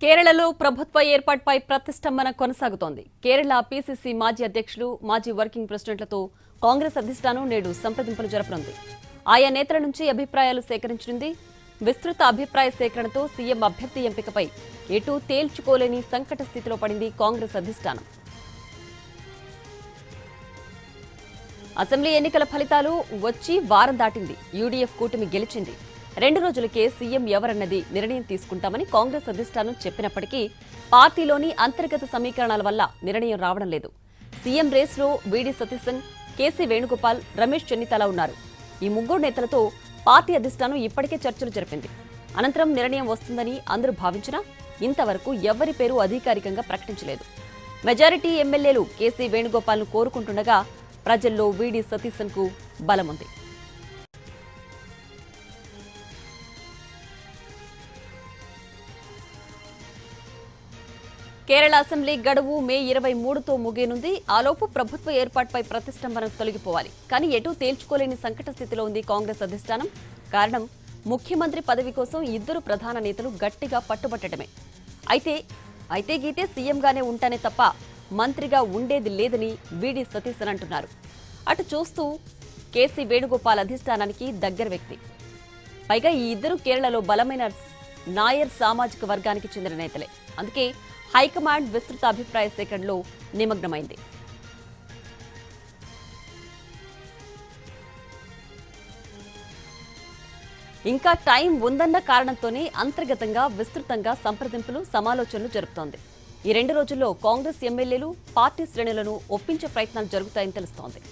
కేరళలో ప్రభుత్వ ఏర్పాటుపై ప్రతిష్టంభన కొనసాగుతోంది. కేరళ పీసీసీ మాజీ అధ్యక్షులు, మాజీ వర్కింగ్ ప్రెసిడెంట్లతో కాంగ్రెస్ అధిష్టానం నేడు సంప్రదింపులు జరపనుంది. ఆయా నేతల నుంచి అభిప్రాయాలు సేకరించనుంది. విస్తృత అభిప్రాయ సేకరణతో సీఎం అభ్యర్థి ఎంపికపై ఎటూ తేల్చుకోలేని సంకట స్థితిలో పడింది కాంగ్రెస్ అధిష్టానం. అసెంబ్లీ ఎన్నికల ఫలితాలు వచ్చి వారం దాటింది. యూడీఎఫ్ కూటమి గెలిచింది. 2 రోజులకే సీఎం ఎవరన్నది నిర్ణయం తీసుకుంటామని కాంగ్రెస్ అధిష్టానం చెప్పినప్పటికీ పార్టీలోని అంతర్గత సమీకరణాల వల్ల నిర్ణయం రావడం లేదు. సీఎం రేస్లో వీడి సతీశన్, కేసీ వేణుగోపాల్, రమేష్ చెన్నితల ఉన్నారు. ఈ ముగ్గురు నేతలతో పార్టీ అధిష్టానం ఇప్పటికే చర్చలు జరిపింది. అనంతరం నిర్ణయం వస్తుందని అందరూ భావించినా ఇంతవరకు ఎవరి పేరు అధికారికంగా ప్రకటించలేదు. మెజారిటీ ఎమ్మెల్యేలు కేసీ వేణుగోపాల్ను కోరుకుంటుండగా ప్రజల్లో వీడి సతీశన్కు బలముంది. కేరళ అసెంబ్లీ గడువు మే 23తో ముగియనుంది. ఆలోపు ప్రభుత్వ ఏర్పాటుపై ప్రతిష్టంభన తొలగిపోవాలి. కానీ ఎటూ తేల్చుకోలేని సంకట స్థితిలో ఉంది కాంగ్రెస్ అధిష్టానం. కారణం ముఖ్యమంత్రి పదవి కోసం ఇద్దరు ప్రధాన నేతలు గట్టిగా పట్టుబట్టడమే. అయితే గీతే సీఎంగానే ఉంటానే తప్ప మంత్రిగా ఉండేది లేదని వీడి సతీశన్ అంటున్నారు. అటు చూస్తూ కేసీ వేణుగోపాల్ అధిష్టానానికి దగ్గర వ్యక్తి. పైగా ఈ ఇద్దరు కేరళలో బలమైన నాయర్ సామాజిక వర్గానికి చెందిన నేతలే. అందుకే హైకమాండ్ విస్తృత అభిప్రాయ సేకరణలో నిమగ్నమైంది. ఇంకా టైం ఉందన్న కారణంతోనే అంతర్గతంగా విస్తృతంగా సంప్రదింపులు, సమాలోచనలు జరుపుతోంది. ఈ 2 రోజుల్లో కాంగ్రెస్ ఎమ్మెల్యేలు పార్టీ శ్రేణులను ఒప్పించే ప్రయత్నాలు జరుగుతాయని తెలుస్తోంది.